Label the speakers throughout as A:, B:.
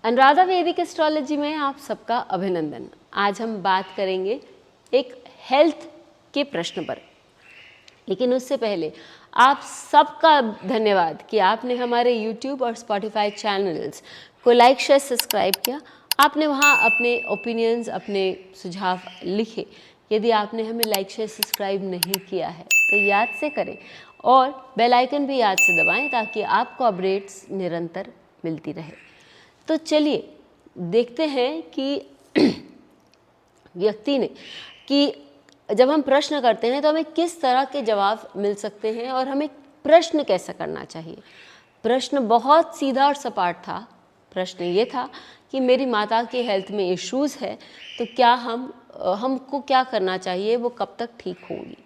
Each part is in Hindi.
A: अनुराधा वैदिक एस्ट्रोलॉजी में आप सबका अभिनंदन। आज हम बात करेंगे एक हेल्थ के प्रश्न पर, लेकिन उससे पहले आप सबका धन्यवाद कि आपने हमारे YouTube और Spotify चैनल्स को लाइक शेयर सब्सक्राइब किया। आपने वहाँ अपने ओपिनियंस, अपने सुझाव लिखे। यदि आपने हमें लाइक शेयर सब्सक्राइब नहीं किया है तो याद से करें और बेल आइकन भी याद से दबाएं ताकि आपको अपडेट्स निरंतर मिलती रहे। तो चलिए देखते हैं कि व्यक्ति ने कि जब हम प्रश्न करते हैं तो हमें किस तरह के जवाब मिल सकते हैं और हमें प्रश्न कैसा करना चाहिए। प्रश्न बहुत सीधा और सपाट था। प्रश्न ये था कि मेरी माता के हेल्थ में इश्यूज़ है तो क्या हमको क्या करना चाहिए, वो कब तक ठीक होगी।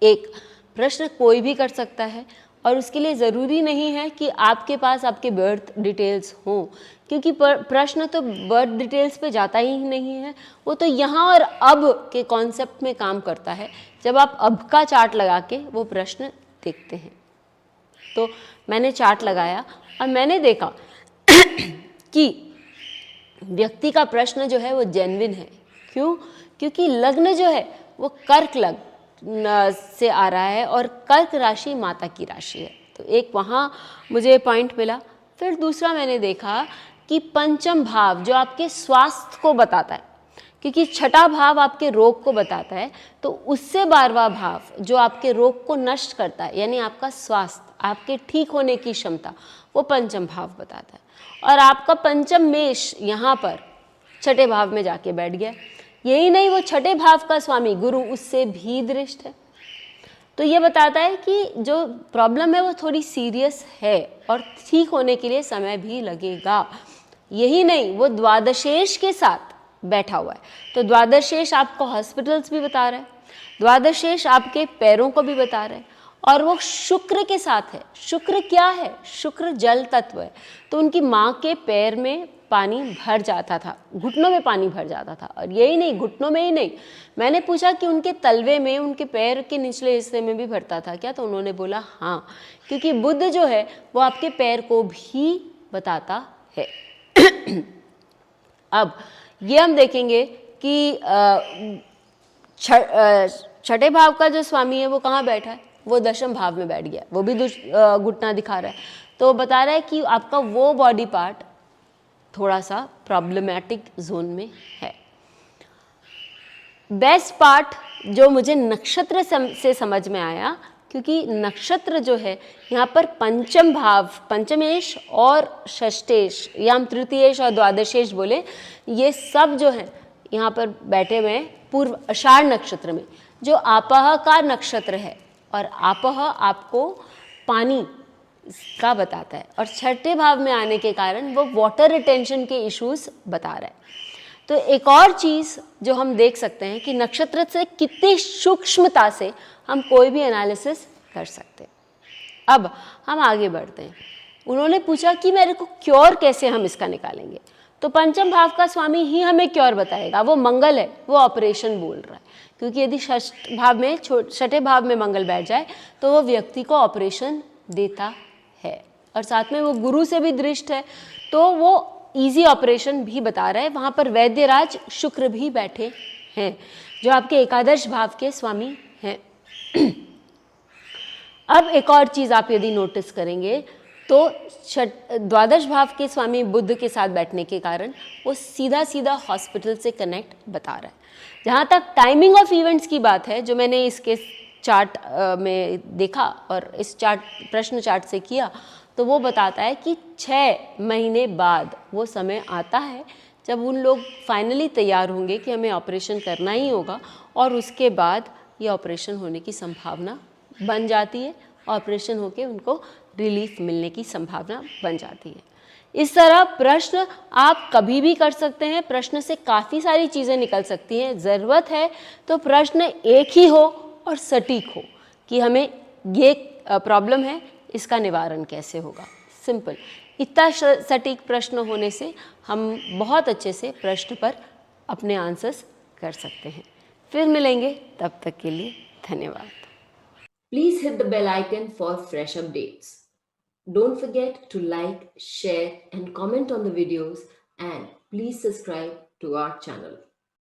A: एक प्रश्न कोई भी कर सकता है और उसके लिए ज़रूरी नहीं है कि आपके पास आपके बर्थ डिटेल्स हों, क्योंकि प्रश्न तो बर्थ डिटेल्स पे जाता ही नहीं है। वो तो यहाँ और अब के कॉन्सेप्ट में काम करता है। जब आप अब का चार्ट लगा के वो प्रश्न देखते हैं, तो मैंने चार्ट लगाया और मैंने देखा कि व्यक्ति का प्रश्न जो है वो जेन्युइन है। क्यों? क्योंकि लग्न जो है वो कर्क लग्न से आ रहा है और कर्क राशि माता की राशि है। तो एक वहाँ मुझे पॉइंट मिला। फिर दूसरा मैंने देखा कि पंचम भाव जो आपके स्वास्थ्य को बताता है, क्योंकि छठा भाव आपके रोग को बताता है, तो उससे 12वां भाव जो आपके रोग को नष्ट करता है, यानी आपका स्वास्थ्य, आपके ठीक होने की क्षमता, वो पंचम भाव बताता है। और आपका पंचम मेष यहाँ पर छठे भाव में जाके बैठ गया। यही नहीं, वो छठे भाव का स्वामी गुरु उससे भी दृष्ट है। तो ये बताता है कि जो प्रॉब्लम है वो थोड़ी सीरियस है और ठीक होने के लिए समय भी लगेगा। यही नहीं, वो द्वादशेश के साथ बैठा हुआ है। तो द्वादशेश आपको हॉस्पिटल्स भी बता रहा है, द्वादशेश आपके पैरों को भी बता रहा है, और वो शुक्र के साथ है। शुक्र क्या है? शुक्र जल तत्व है। तो उनकी माँ के पैर में पानी भर जाता था, घुटनों में पानी भर जाता था। और यही नहीं, घुटनों में ही नहीं, मैंने पूछा कि उनके तलवे में, उनके पैर के निचले हिस्से में भी भरता था क्या? तो उन्होंने बोला हाँ, क्योंकि बुध जो है वो आपके पैर को भी बताता है। अब ये हम देखेंगे कि छठे भाव का जो स्वामी है वो कहाँ बैठा है? वो दशम भाव में बैठ गया। वो भी घुटना दिखा रहा है। तो बता रहा है कि आपका वो बॉडी पार्ट थोड़ा सा प्रॉब्लमैटिक जोन में है। बेस्ट पार्ट जो मुझे नक्षत्र से समझ में आया, क्योंकि नक्षत्र जो है यहाँ पर पंचम भाव, पंचमेश और षष्ठेश, या हम तृतीयेश और द्वादशेश बोले, ये सब जो है यहाँ पर बैठे हुए हैं पूर्व आषाढ़ नक्षत्र में, जो आपह का नक्षत्र है। और आपह आपको पानी का बताता है, और छठे भाव में आने के कारण वो वाटर रिटेंशन के इश्यूज बता रहा है। तो एक और चीज़ जो हम देख सकते हैं कि नक्षत्र से कितनी सूक्ष्मता से हम कोई भी एनालिसिस कर सकते हैं। अब हम आगे बढ़ते हैं। उन्होंने पूछा कि मेरे को क्योर कैसे हम इसका निकालेंगे। तो पंचम भाव का स्वामी ही हमें क्योर बताएगा। वो मंगल है, वो ऑपरेशन बोल रहा है, क्योंकि यदि छठे भाव में मंगल बैठ जाए तो वो व्यक्ति को ऑपरेशन देता है। और साथ में वो गुरु से भी दृष्ट है, तो वो इजी ऑपरेशन भी बता रहा है। वहाँ पर वैद्यराज शुक्र भी बैठे हैं, जो आपके एकादश भाव के स्वामी हैं। अब एक और चीज़ आप यदि नोटिस करेंगे तो द्वादश भाव के स्वामी बुध के साथ बैठने के कारण वो सीधा सीधा हॉस्पिटल से कनेक्ट बता रहा है। जहाँ तक टाइमिंग ऑफ इवेंट्स की बात है, जो मैंने इसके चार्ट में देखा और इस प्रश्न चार्ट से किया, तो वो बताता है कि 6 महीने बाद वो समय आता है जब उन लोग फाइनली तैयार होंगे कि हमें ऑपरेशन करना ही होगा, और उसके बाद ये ऑपरेशन होने की संभावना बन जाती है। ऑपरेशन होके उनको रिलीफ मिलने की संभावना बन जाती है। इस तरह प्रश्न आप कभी भी कर सकते हैं। प्रश्न से काफ़ी सारी चीज़ें निकल सकती हैं। ज़रूरत है तो प्रश्न एक ही हो और सटीक हो कि हमें ये प्रॉब्लम है, इसका निवारण कैसे होगा। सिंपल, इतना सटीक प्रश्न होने से हम बहुत अच्छे से प्रश्न पर अपने आंसर्स कर सकते हैं। फिर मिलेंगे, तब तक के लिए धन्यवाद।
B: Please hit the bell icon for fresh updates. Don't forget to like, share and comment on the videos, and please subscribe to our channel.